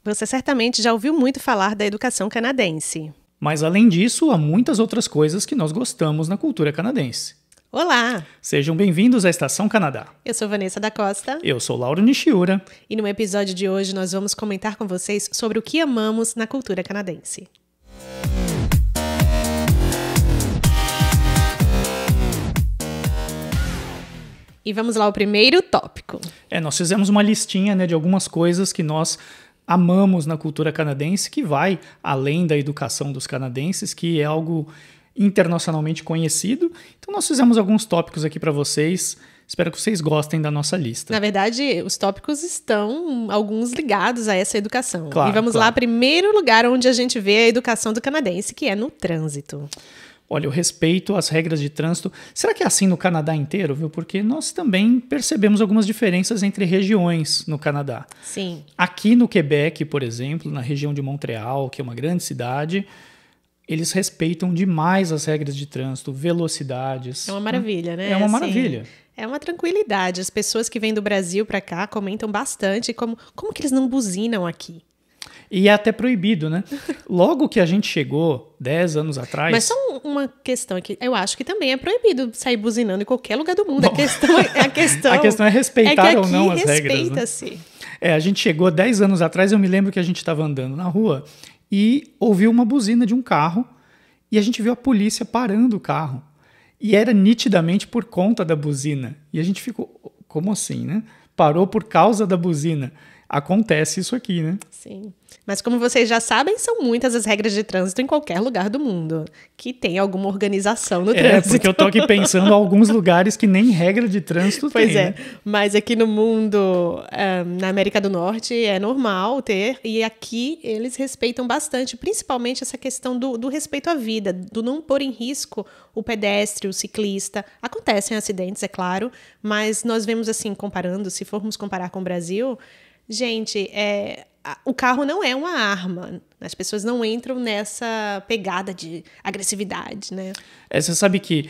Você certamente já ouviu muito falar da educação canadense. Mas, além disso, há muitas outras coisas que nós gostamos na cultura canadense. Olá! Sejam bem-vindos à Estação Canadá. Eu sou Vanessa da Costa. Eu sou Lauro Nishiura. E no episódio de hoje nós vamos comentar com vocês sobre o que amamos na cultura canadense. E vamos lá ao primeiro tópico. Nós fizemos uma listinha, de algumas coisas que nós amamos na cultura canadense, que vai além da educação dos canadenses, que é algo internacionalmente conhecido. Então nós fizemos alguns tópicos aqui para vocês. Espero que vocês gostem da nossa lista. Na verdade, os tópicos estão alguns ligados a essa educação. Claro, e vamos lá, primeiro lugar onde a gente vê a educação do canadense, que é no trânsito. Olha, o respeito às regras de trânsito. Será que é assim no Canadá inteiro, viu? Porque nós também percebemos algumas diferenças entre regiões no Canadá. Sim. Aqui no Quebec, por exemplo, na região de Montreal, que é uma grande cidade, eles respeitam demais as regras de trânsito, velocidades. É uma maravilha, né? É uma maravilha. É uma tranquilidade. As pessoas que vêm do Brasil para cá comentam bastante como que eles não buzinam aqui. E é até proibido, né? Logo que a gente chegou, 10 anos atrás... Mas só uma questão aqui. Eu acho que também é proibido sair buzinando em qualquer lugar do mundo. Bom, a questão é respeitar ou não as regras, né? Respeita-se. A gente chegou 10 anos atrás, eu me lembro que a gente estava andando na rua e ouviu uma buzina de um carro e a gente viu a polícia parando o carro. E era nitidamente por conta da buzina. E a gente ficou, como assim, né? Parou por causa da buzina. Acontece isso aqui, né? Sim. Mas como vocês já sabem, são muitas as regras de trânsito em qualquer lugar do mundo que tem alguma organização no trânsito. Porque eu tô aqui pensando em alguns lugares que nem regra de trânsito tem. Pois é, né? Mas aqui no mundo, na América do Norte, é normal ter, e aqui eles respeitam bastante, principalmente essa questão do respeito à vida, do não pôr em risco o pedestre, o ciclista. Acontecem acidentes, é claro, mas nós vemos assim, comparando, se formos comparar com o Brasil... Gente, o carro não é uma arma. As pessoas não entram nessa pegada de agressividade, né? Você sabe que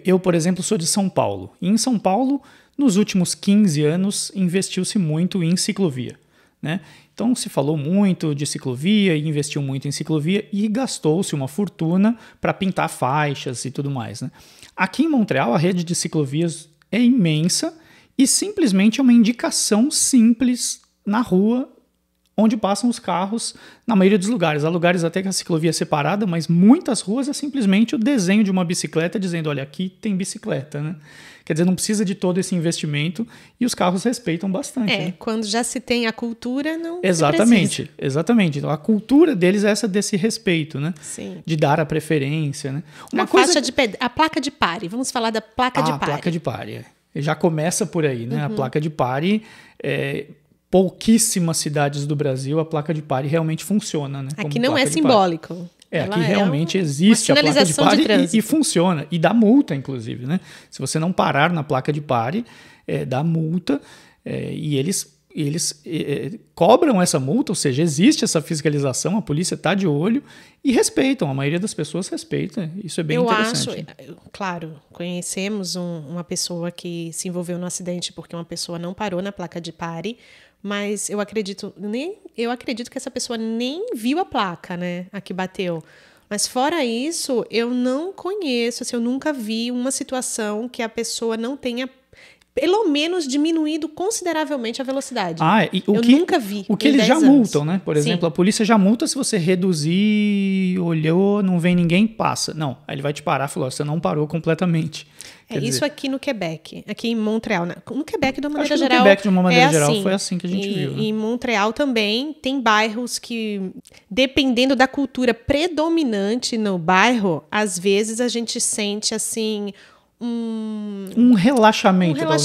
eu, por exemplo, sou de São Paulo. E em São Paulo, nos últimos 15 anos, investiu-se muito em ciclovia, né? Então, se falou muito de ciclovia e investiu muito em ciclovia e gastou-se uma fortuna para pintar faixas e tudo mais, né? Aqui em Montreal, a rede de ciclovias é imensa e simplesmente é uma indicação simples na rua onde passam os carros na maioria dos lugares. Há lugares até que a ciclovia é separada, mas muitas ruas é simplesmente o desenho de uma bicicleta dizendo, olha, aqui tem bicicleta, né? Quer dizer, não precisa de todo esse investimento e os carros respeitam bastante. Né? Quando já se tem a cultura, não Exatamente. Então, a cultura deles é essa desse respeito, né? Sim. De dar a preferência, né? A placa de pare. Vamos falar da placa de pare. A placa de pare, Já começa por aí, né? A placa de pare, pouquíssimas cidades do Brasil, a placa de pare realmente funciona, né? Aqui não é simbólico. Aqui realmente existe a placa de pare e funciona. E dá multa, inclusive, né? Se você não parar na placa de pare, dá multa e eles cobram essa multa, ou seja, existe essa fiscalização, a polícia está de olho e respeitam, a maioria das pessoas respeita, isso é bem interessante. Claro, conhecemos uma pessoa que se envolveu no acidente porque uma pessoa não parou na placa de pare, mas eu acredito que essa pessoa nem viu a placa, né, a que bateu. Mas fora isso, eu não conheço, eu nunca vi uma situação que a pessoa não tenha pelo menos diminuído consideravelmente a velocidade. Nunca vi. O que eles já multam, né? Por exemplo, a polícia já multa se você reduzir, olhou, não vem ninguém, passa. Não, aí ele vai te parar e falar, você não parou completamente. Isso aqui no Quebec, aqui em Montreal. No Quebec, de uma maneira geral, Quebec, de uma maneira geral, foi assim que a gente viu. Né? Em Montreal também tem bairros que, dependendo da cultura predominante no bairro, às vezes a gente sente assim... Um relaxamento, talvez.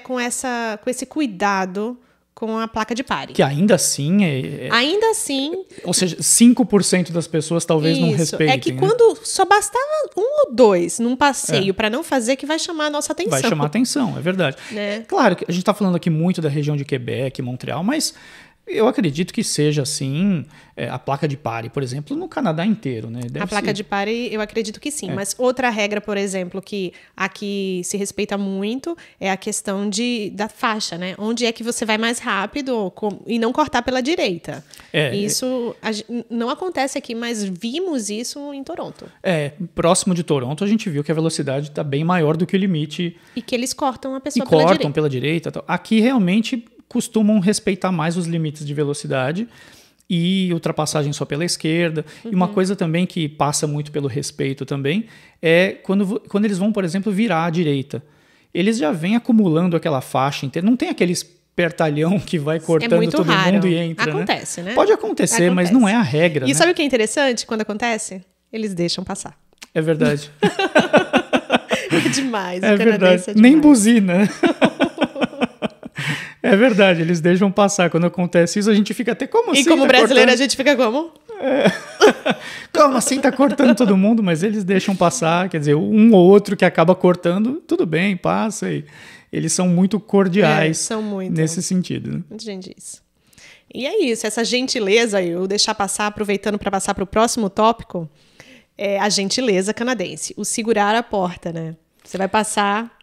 Com esse cuidado com a placa de pare. Que ainda assim Ainda assim... Ou seja, 5% das pessoas talvez não respeitem. É que quando só bastava 1 ou 2 num passeio para não fazer, que vai chamar a nossa atenção. Vai chamar a atenção, é verdade. Né? Claro que a gente está falando aqui muito da região de Quebec, Montreal, mas Eu acredito que seja assim, a placa de pare, por exemplo, no Canadá inteiro, né? A placa de pare, eu acredito que sim. Mas outra regra, por exemplo, que aqui se respeita muito é a questão da faixa, né? Onde é que você vai mais rápido e não cortar pela direita. Isso não acontece aqui, mas vimos isso em Toronto. Próximo de Toronto, a gente viu que a velocidade está bem maior do que o limite. E que eles cortam a pessoa pela direita. Cortam pela direita. Aqui, realmente, costumam respeitar mais os limites de velocidade e ultrapassagem só pela esquerda. E uma coisa também que passa muito pelo respeito também é quando eles vão, por exemplo, virar à direita. Eles já vêm acumulando aquela faixa inteira. Não tem aquele espertalhão que vai cortando todo mundo e entra. Acontece, né? Pode acontecer, mas não é a regra. E sabe o que é interessante quando acontece? Eles deixam passar. É verdade. É demais. É verdade. Nem buzina. É verdade, eles deixam passar. Quando acontece isso, a gente fica até como assim? E como brasileiro, a gente fica como? Como assim tá cortando todo mundo? Mas eles deixam passar, quer dizer, um ou outro que acaba cortando, tudo bem, passa. E eles são muito cordiais são muito. Nesse sentido. Né? Muito gente diz. E é isso, essa gentileza, eu deixar passar, aproveitando para passar para o próximo tópico, é a gentileza canadense, o segurar a porta, né? Você vai passar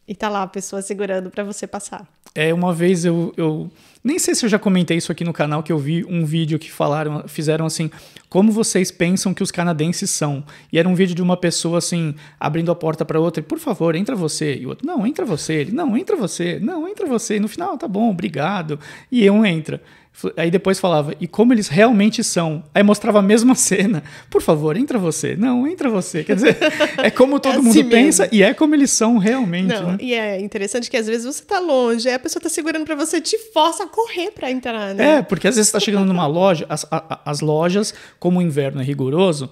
e tá lá a pessoa segurando para você passar. Uma vez eu nem sei se eu já comentei isso aqui no canal, que eu vi um vídeo que fizeram assim, como vocês pensam que os canadenses são. E era um vídeo de uma pessoa assim, abrindo a porta para outra, e, por favor, entra você. E o outro, não, entra você. Ele, não, entra você. Não, entra você. E no final, tá bom, obrigado. E um entra. Aí depois falava, e como eles realmente são. Aí mostrava a mesma cena. Por favor, entra você. Não, entra você. Quer dizer, é como todo mundo pensa e é como eles são realmente. Não, né? E é interessante que às vezes você tá longe, aí a pessoa tá segurando pra você, te força a correr pra entrar, né? Porque às vezes você tá chegando numa loja, as lojas, como o inverno é rigoroso,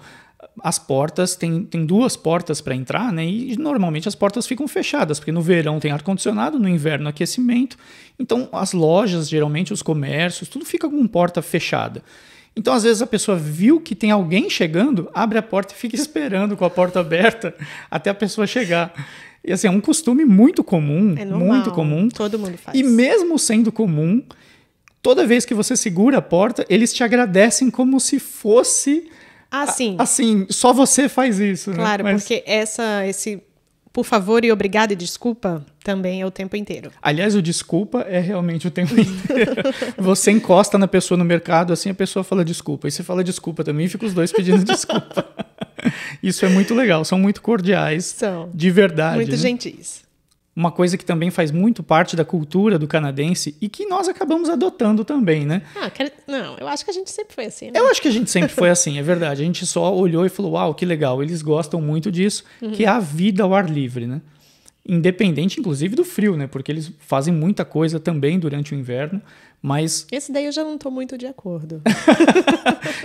as portas, tem 2 portas para entrar, né? E normalmente as portas ficam fechadas, porque no verão tem ar-condicionado, no inverno aquecimento. Então as lojas, geralmente os comércios, tudo fica com porta fechada. Então às vezes a pessoa viu que tem alguém chegando, abre a porta e fica esperando com a porta aberta até a pessoa chegar. E assim, é um costume muito comum, muito comum. Todo mundo faz. E mesmo sendo comum, toda vez que você segura a porta, eles te agradecem como se fosse... Assim, só você faz isso. Claro, né? Porque esse por favor e obrigado e desculpa também é o tempo inteiro. Aliás, o desculpa é realmente o tempo inteiro. Você encosta na pessoa no mercado, assim a pessoa fala desculpa. E você fala desculpa também e fica os dois pedindo desculpa. Isso é muito legal, são muito cordiais. São. De verdade. Muito né? gentis. Uma coisa que também faz muito parte da cultura do canadense e que nós acabamos adotando também, né? Não, eu acho que a gente sempre foi assim, né? Eu acho que a gente sempre foi assim, é verdade. A gente só olhou e falou, uau, que legal, eles gostam muito disso, que é a vida ao ar livre, né? Independente, inclusive, do frio, né? Porque eles fazem muita coisa também durante o inverno, mas... Esse daí eu já não estou muito de acordo.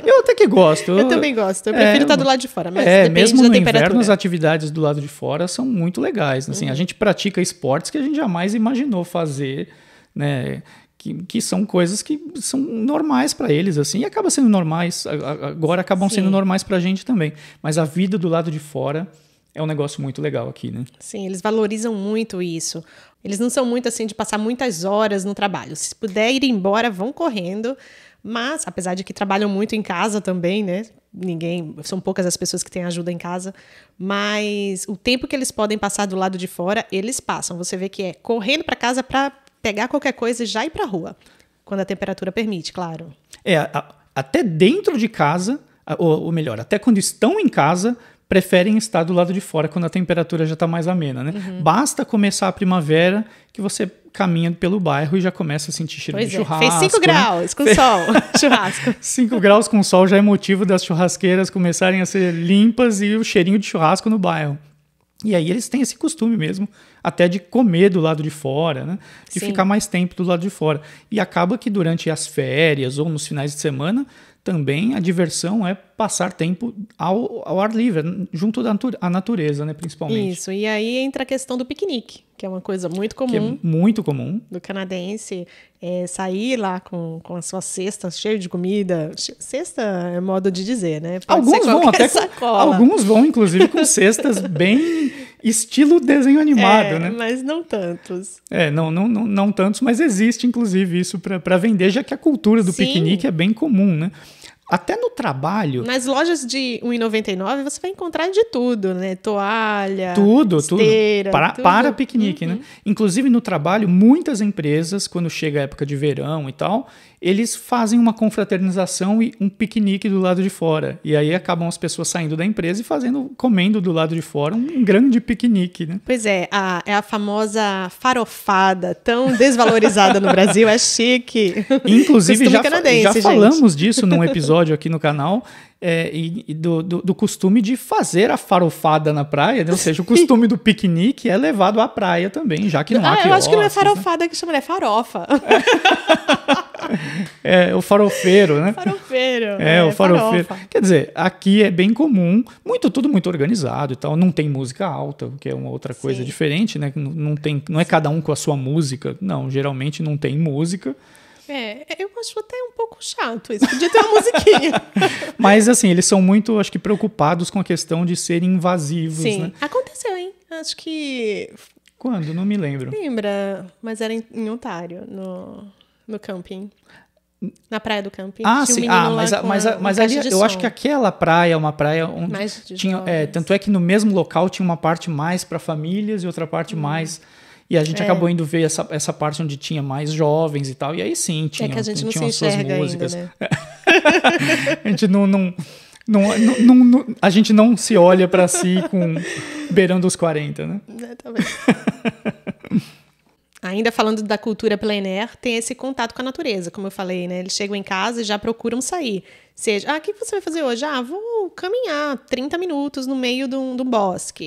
Eu até que gosto. Eu também gosto. Eu prefiro estar do lado de fora, mas depende mesmo da no temperatura. inverno, as atividades do lado de fora são muito legais. Assim, a gente pratica esportes que a gente jamais imaginou fazer, né? Que são coisas que são normais para eles, assim, e acabam sendo normais. Agora acabam sendo normais para a gente também. Mas a vida do lado de fora é um negócio muito legal aqui, né? Sim, eles valorizam muito isso. Eles não são muito assim de passar muitas horas no trabalho. Se puder ir embora, vão correndo. Mas, apesar de que trabalham muito em casa também, né? São poucas as pessoas que têm ajuda em casa. Mas o tempo que eles podem passar do lado de fora, eles passam. Você vê que é correndo para casa para pegar qualquer coisa e já ir para a rua. Quando a temperatura permite, claro. Até dentro de casa, ou melhor, até quando estão em casa, preferem estar do lado de fora quando a temperatura já está mais amena, né? Basta começar a primavera que você caminha pelo bairro e já começa a sentir cheiro de churrasco. Fez 5 graus com sol, churrasco. 5 graus com sol já é motivo das churrasqueiras começarem a ser limpas e o cheirinho de churrasco no bairro. E aí eles têm esse costume mesmo, até de comer do lado de fora, né? De ficar mais tempo do lado de fora. E acaba que durante as férias ou nos finais de semana, também a diversão é passar tempo ao ar livre, junto à natureza, né, principalmente. Isso, e aí entra a questão do piquenique, que é uma coisa muito comum. Que é muito comum. Do canadense, sair lá com a sua cesta cheia de comida. Cesta é modo de dizer, né? Alguns vão inclusive, com cestas bem estilo desenho animado, né? Mas não tantos. Não tantos, mas existe, inclusive, isso para vender, já que a cultura do piquenique é bem comum, né? Até no trabalho... Nas lojas de R$1,99 você vai encontrar de tudo, né? Toalha, esteira... Tudo. Para piquenique, né? Inclusive no trabalho, muitas empresas, quando chega a época de verão e tal, eles fazem uma confraternização e um piquenique do lado de fora. E aí acabam as pessoas saindo da empresa e comendo do lado de fora um grande piquenique, né? Pois é a famosa farofada, tão desvalorizada no Brasil, é chique. Inclusive, já canadense, falamos disso num episódio aqui no canal, do costume de fazer a farofada na praia, né? Ou seja, o costume do piquenique é levado à praia também, já que não há eu acho que não é farofada, farofada que chama, é farofa. É o farofeiro, né? Farofeiro. O farofeiro. Farofa. Quer dizer, aqui é bem comum, tudo muito organizado e tal. Não tem música alta, que é uma outra coisa diferente, né? Não é cada um com a sua música. Não, geralmente não tem música. Eu acho até um pouco chato isso. Podia ter uma musiquinha. Mas, assim, eles são muito, acho que, preocupados com a questão de serem invasivos, Sim. né? Aconteceu, hein? Acho que... Quando? Não me lembro. Lembra, mas era em Ontário, no camping. Na praia do camping. Sim. Mas ali eu acho que aquela praia é uma praia onde mais de tinha... jovens. tanto é que no mesmo local tinha uma parte mais para famílias e outra parte mais... E a gente acabou indo ver essa parte onde tinha mais jovens e tal. E aí sim, tinha que a gente não se as suas enxerga músicas. ainda, né? A gente a gente não se olha para si beirando os 40, né? Talvez. Ainda falando da cultura plein air, tem esse contato com a natureza, como eu falei, né? Eles chegam em casa e já procuram sair. Seja, o que você vai fazer hoje? Vou caminhar 30 minutos no meio de um bosque.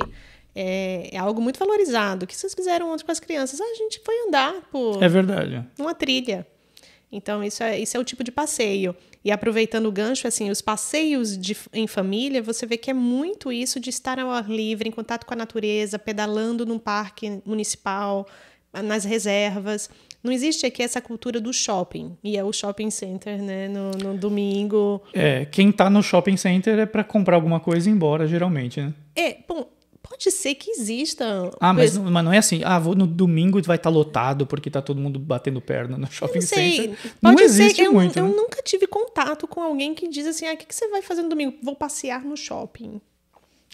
É algo muito valorizado. O que vocês fizeram ontem com as crianças? A gente foi andar por... É verdade. Uma trilha. Então, isso é o tipo de passeio. E aproveitando o gancho, assim, os passeios em família, você vê que é muito isso de estar ao ar livre, em contato com a natureza, pedalando num parque municipal, nas reservas. Não existe aqui essa cultura do shopping. E é o shopping center, né? No domingo. Quem tá no shopping center é para comprar alguma coisa e ir embora, geralmente, né? Bom... Pode ser que exista. Mas não é assim. Vou no domingo e vai estar lotado porque tá todo mundo batendo perna no shopping center. Não existe muito. Eu nunca tive contato com alguém que diz assim: o que você vai fazer no domingo? Vou passear no shopping.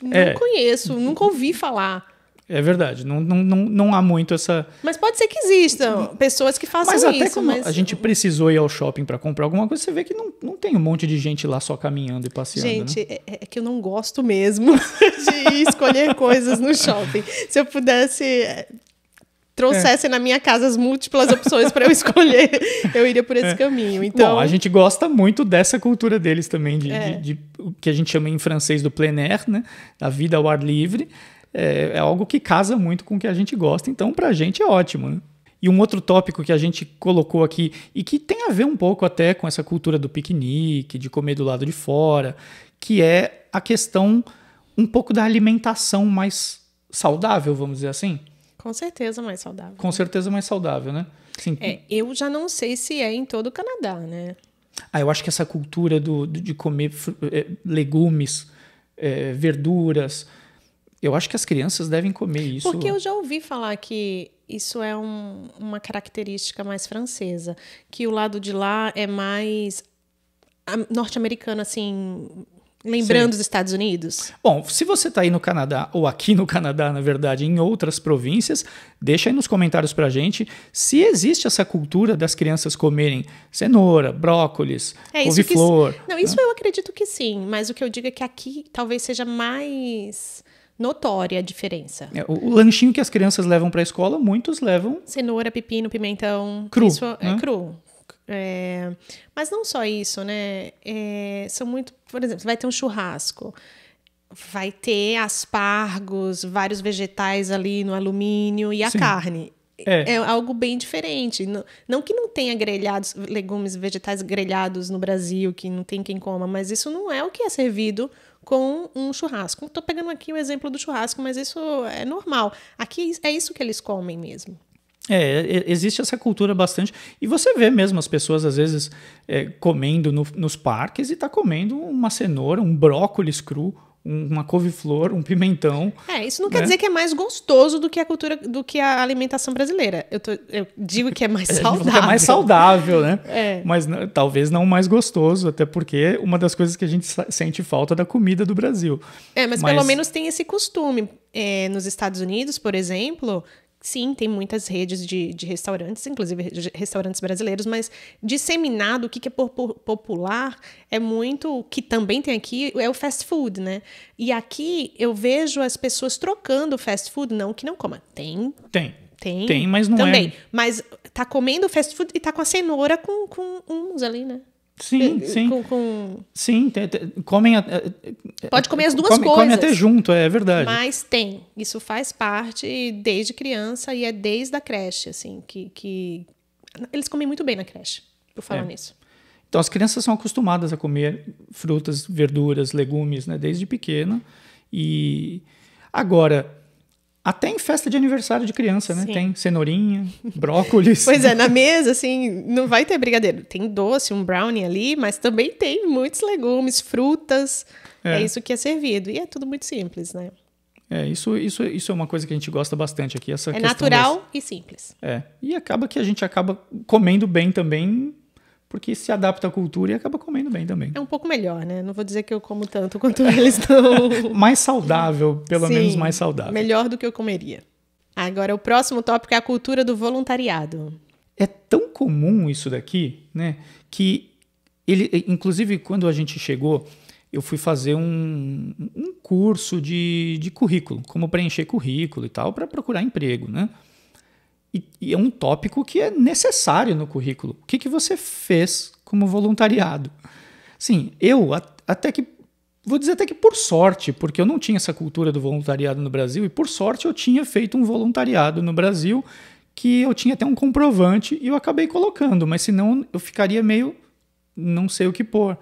Não conheço, nunca ouvi falar. É verdade, não há muito essa... Mas pode ser que existam pessoas que façam isso. Mas até como a gente precisou ir ao shopping para comprar alguma coisa, você vê que não tem um monte de gente lá só caminhando e passeando. Gente, né? é que eu não gosto mesmo de escolher coisas no shopping. Se eu pudesse... trouxesse na minha casa as múltiplas opções para eu escolher, eu iria por esse caminho. Então... Bom, a gente gosta muito dessa cultura deles também, de o que a gente chama em francês do plein air, né? A vida ao ar livre. É algo que casa muito com o que a gente gosta, então pra gente é ótimo, né? E um outro tópico que a gente colocou aqui, e que tem a ver um pouco até com essa cultura do piquenique, de comer do lado de fora, que é a questão um pouco da alimentação mais saudável, vamos dizer assim. Com certeza mais saudável. Com certeza mais saudável, né? Assim, eu já não sei se é em todo o Canadá, né? Eu acho que essa cultura de comer legumes, verduras... Eu acho que as crianças devem comer isso. Porque eu já ouvi falar que isso é uma característica mais francesa. Que o lado de lá é mais norte-americano, assim, lembrando os Estados Unidos. Bom, se você está aí no Canadá, ou aqui no Canadá, na verdade, em outras províncias, deixa aí nos comentários pra gente se existe essa cultura das crianças comerem cenoura, brócolis, couve-flor. Não, isso eu acredito que sim. Mas o que eu digo é que aqui talvez seja mais... notória a diferença. O lanchinho que as crianças levam para a escola, muitos levam... cenoura, pepino, pimentão. Cru. Isso né? é cru. Mas não só isso, né? São muito... Por exemplo, vai ter um churrasco. Vai ter aspargos, vários vegetais ali no alumínio e a carne. É algo bem diferente. Não que não tenha legumes, vegetais grelhados no Brasil, que não tem quem coma, mas isso não é o que é servido com um churrasco. Estou pegando aqui o exemplo do churrasco, mas isso é normal. Aqui é isso que eles comem mesmo. Existe essa cultura bastante. E você vê mesmo as pessoas, às vezes, comendo nos parques e tá comendo uma cenoura, um brócolis cru, uma couve-flor, um pimentão. Isso não quer dizer que é mais gostoso do que a alimentação brasileira. Eu digo que é mais saudável. Que é mais saudável, né? É. Mas talvez não mais gostoso, até porque é uma das coisas que a gente sente falta da comida do Brasil. Mas pelo menos tem esse costume. Nos Estados Unidos, por exemplo, sim, tem muitas redes de restaurantes, inclusive restaurantes brasileiros, mas disseminado, o que é popular é muito, o que também tem aqui, é o fast food, né? E aqui eu vejo as pessoas trocando fast food, não que não coma. Tem, mas não também. é... Mas tá comendo fast food e tá com a cenoura com hummus ali, né? Sim. Sim, comem... Pode comer as duas coisas. Come até junto, é verdade. Mas isso faz parte desde criança e é desde a creche, assim, que eles comem muito bem na creche, por falar nisso. Então, as crianças são acostumadas a comer frutas, verduras, legumes, né, desde pequena. E agora... Até em festa de aniversário de criança, né? Sim. Tem cenourinha, brócolis. Pois é, na mesa, assim, não vai ter brigadeiro. Tem doce, um brownie ali, mas também tem muitos legumes, frutas. É isso que é servido. E é tudo muito simples, né? Isso é uma coisa que a gente gosta bastante aqui. Essa questão natural e simples. E acaba que a gente acaba comendo bem também, porque se adapta à cultura e acaba comendo bem também. É um pouco melhor, né? Não vou dizer que eu como tanto quanto eles estão. Mais saudável, pelo menos mais saudável. Melhor do que eu comeria. Agora, o próximo tópico é a cultura do voluntariado. É tão comum isso daqui, né? Que inclusive, quando a gente chegou, eu fui fazer um curso de currículo, como preencher currículo e tal, para procurar emprego, né? E é um tópico que é necessário no currículo. O que você fez como voluntariado? Sim, eu vou dizer até que por sorte, porque eu não tinha essa cultura do voluntariado no Brasil, e por sorte eu tinha feito um voluntariado no Brasil que eu tinha até um comprovante e eu acabei colocando, mas senão eu ficaria meio não sei o que pôr.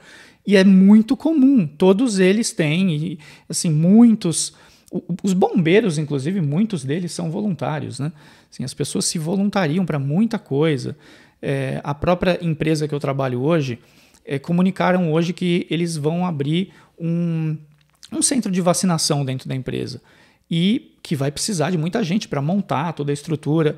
E é muito comum, todos eles têm, e assim, muitos... Os bombeiros, inclusive, muitos deles são voluntários, né? Assim, as pessoas se voluntariam para muita coisa. A própria empresa que eu trabalho hoje comunicaram hoje que eles vão abrir um centro de vacinação dentro da empresa e que vai precisar de muita gente para montar toda a estrutura.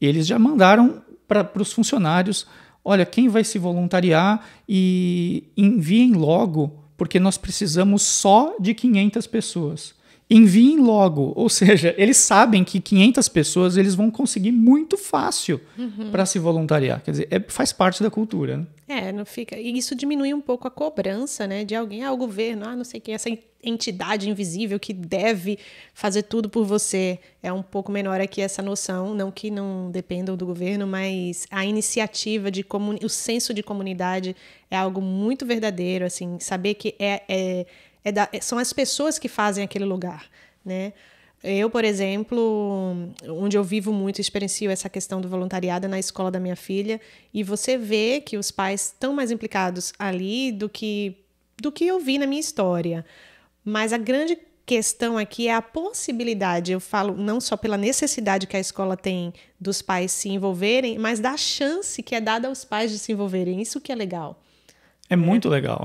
Eles já mandaram para os funcionários, olha, quem vai se voluntariar e enviem logo, porque nós precisamos só de 500 pessoas. Enviem logo, ou seja, eles sabem que 500 pessoas eles vão conseguir muito fácil para se voluntariar. Quer dizer, faz parte da cultura, né? Não fica. E isso diminui um pouco a cobrança, né, de alguém, o governo, não sei quem, essa entidade invisível que deve fazer tudo por você. É um pouco menor aqui essa noção, não que não dependam do governo, mas a iniciativa o senso de comunidade é algo muito verdadeiro, assim, saber que são as pessoas que fazem aquele lugar, né? Eu, por exemplo, onde eu vivo muito, experiencio essa questão do voluntariado na escola da minha filha, e você vê que os pais estão mais implicados ali do que eu vi na minha história. Mas a grande questão aqui é a possibilidade, eu falo não só pela necessidade que a escola tem dos pais se envolverem, mas da chance que é dada aos pais de se envolverem. Isso que é legal. É muito legal.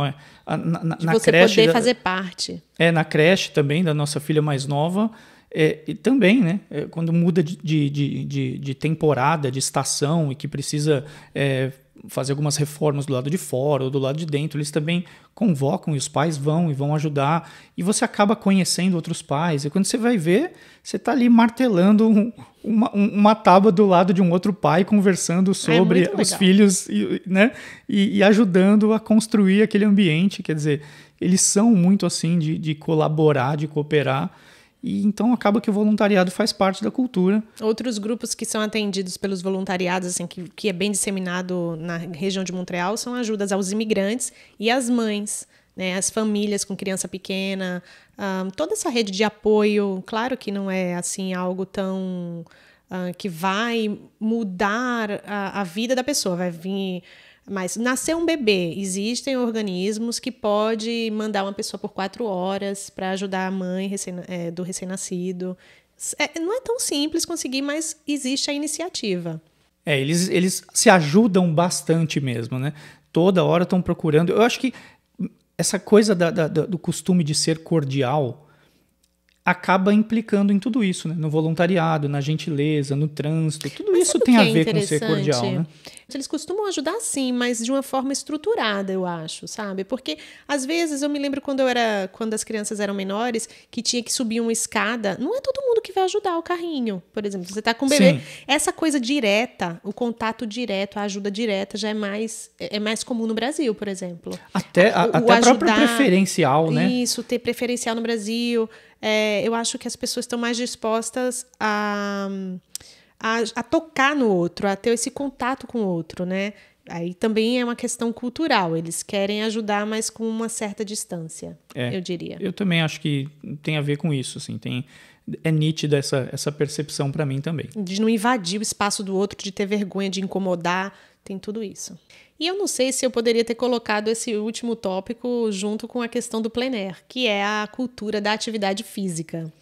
De você poder fazer parte. Na creche também, da nossa filha mais nova, e também, né, quando muda de temporada, de estação, e que precisa fazer algumas reformas do lado de fora ou do lado de dentro, eles também convocam e os pais vão e vão ajudar. E você acaba conhecendo outros pais. E quando você vai ver, você está ali martelando uma tábua do lado de um outro pai, conversando sobre os filhos, né? E ajudando a construir aquele ambiente. Quer dizer, eles são muito assim de colaborar, de cooperar. E então acaba que o voluntariado faz parte da cultura. Outros grupos que são atendidos pelos voluntariados, assim, que é bem disseminado na região de Montreal, são ajudas aos imigrantes e às mães, né, as famílias com criança pequena, toda essa rede de apoio. Claro que não é assim algo tão que vai mudar a vida da pessoa, vai vir... Mas nascer um bebê, existem organismos que podem mandar uma pessoa por 4 horas para ajudar a mãe do recém-nascido. Não é tão simples conseguir, mas existe a iniciativa. Eles se ajudam bastante mesmo, né? Toda hora estão procurando. Eu acho que essa coisa do costume de ser cordial acaba implicando em tudo isso, né? No voluntariado, na gentileza, no trânsito, tudo isso tem a ver com ser cordial, né? Eles costumam ajudar sim, mas de uma forma estruturada, eu acho, sabe? Porque às vezes eu me lembro quando as crianças eram menores, que tinha que subir uma escada, não é todo mundo que vai ajudar o carrinho, por exemplo, você tá com um bebê, Sim. essa coisa direta, o contato direto, a ajuda direta já é mais comum no Brasil, por exemplo. Até a própria preferencial, né? Isso, ter preferencial no Brasil. Eu acho que as pessoas estão mais dispostas a tocar no outro, a ter esse contato com o outro, né? Aí também é uma questão cultural. Eles querem ajudar, mas com uma certa distância, eu diria. Eu também acho que tem a ver com isso, assim. É nítida essa percepção para mim também. De não invadir o espaço do outro, de ter vergonha, de incomodar, tem tudo isso. E eu não sei se eu poderia ter colocado esse último tópico junto com a questão do plein air, que é a cultura da atividade física.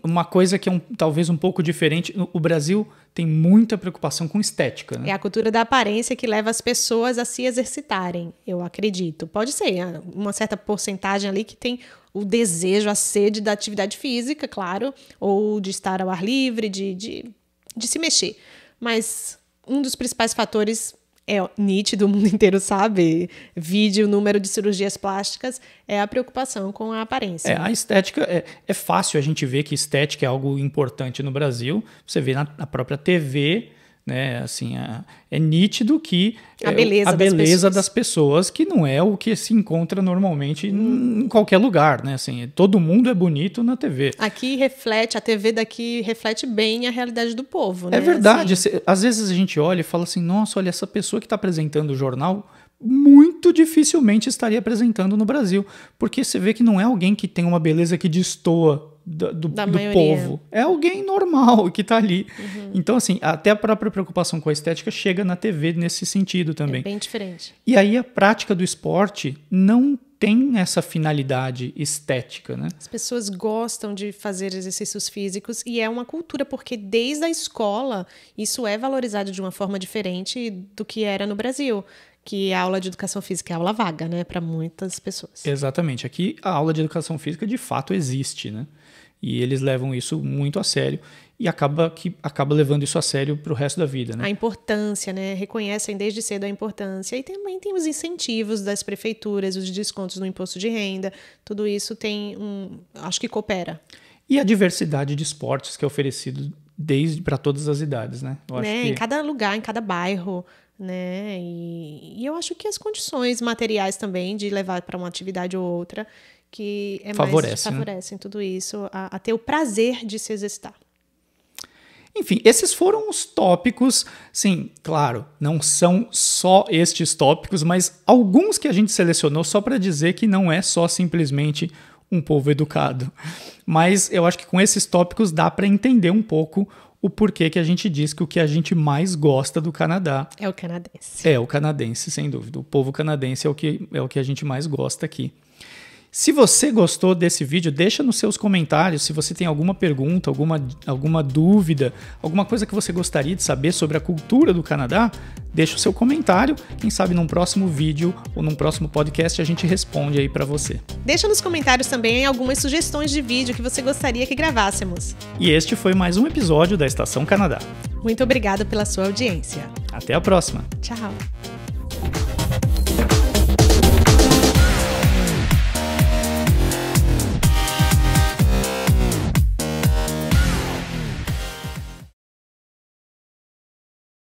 Uma coisa que é talvez um pouco diferente, o Brasil tem muita preocupação com estética, né? É a cultura da aparência que leva as pessoas a se exercitarem, eu acredito. Pode ser uma certa porcentagem ali que tem o desejo, a sede da atividade física, claro, ou de estar ao ar livre, de se mexer. Mas um dos principais fatores é nítido, o mundo inteiro sabe, vide o número de cirurgias plásticas, é a preocupação com a aparência. A estética, é fácil a gente ver que estética é algo importante no Brasil. Você vê na própria TV, né? Assim, é nítido que a beleza das pessoas, que não é o que se encontra normalmente em qualquer lugar, né? Assim, todo mundo é bonito na TV. Aqui a TV daqui reflete bem a realidade do povo, né? É verdade. Assim, às vezes a gente olha e fala assim, nossa, olha, essa pessoa que está apresentando o jornal muito dificilmente estaria apresentando no Brasil, porque você vê que não é alguém que tem uma beleza que destoa do povo. É alguém normal que está ali. Uhum. Então, assim, até a própria preocupação com a estética chega na TV nesse sentido também. É bem diferente. E aí a prática do esporte não tem essa finalidade estética, né? As pessoas gostam de fazer exercícios físicos e é uma cultura, porque desde a escola isso é valorizado de uma forma diferente do que era no Brasil. Que a aula de educação física é aula vaga, né, para muitas pessoas. Exatamente. Aqui a aula de educação física de fato existe, né? E eles levam isso muito a sério e acaba levando isso a sério para o resto da vida, né? A importância, né? Reconhecem desde cedo a importância. E também tem os incentivos das prefeituras, os descontos no imposto de renda. Tudo isso acho que coopera. E a diversidade de esportes que é oferecido para todas as idades, né? Eu acho que... Em cada lugar, em cada bairro, né? E eu acho que as condições materiais também de levar para uma atividade ou outra que favorecem tudo isso, a ter o prazer de se exercitar. Enfim, esses foram os tópicos. Sim, claro, não são só estes tópicos, mas alguns que a gente selecionou só para dizer que não é só simplesmente um povo educado. Mas eu acho que com esses tópicos dá para entender um pouco o porquê que a gente diz que o que a gente mais gosta do Canadá é o canadense. É o canadense, sem dúvida. O povo canadense é o que a gente mais gosta aqui. Se você gostou desse vídeo, deixa nos seus comentários se você tem alguma pergunta, alguma dúvida, alguma coisa que você gostaria de saber sobre a cultura do Canadá, deixa o seu comentário. Quem sabe num próximo vídeo ou num próximo podcast a gente responde aí para você. Deixa nos comentários também algumas sugestões de vídeo que você gostaria que gravássemos. E este foi mais um episódio da Estação Canadá. Muito obrigada pela sua audiência. Até a próxima. Tchau.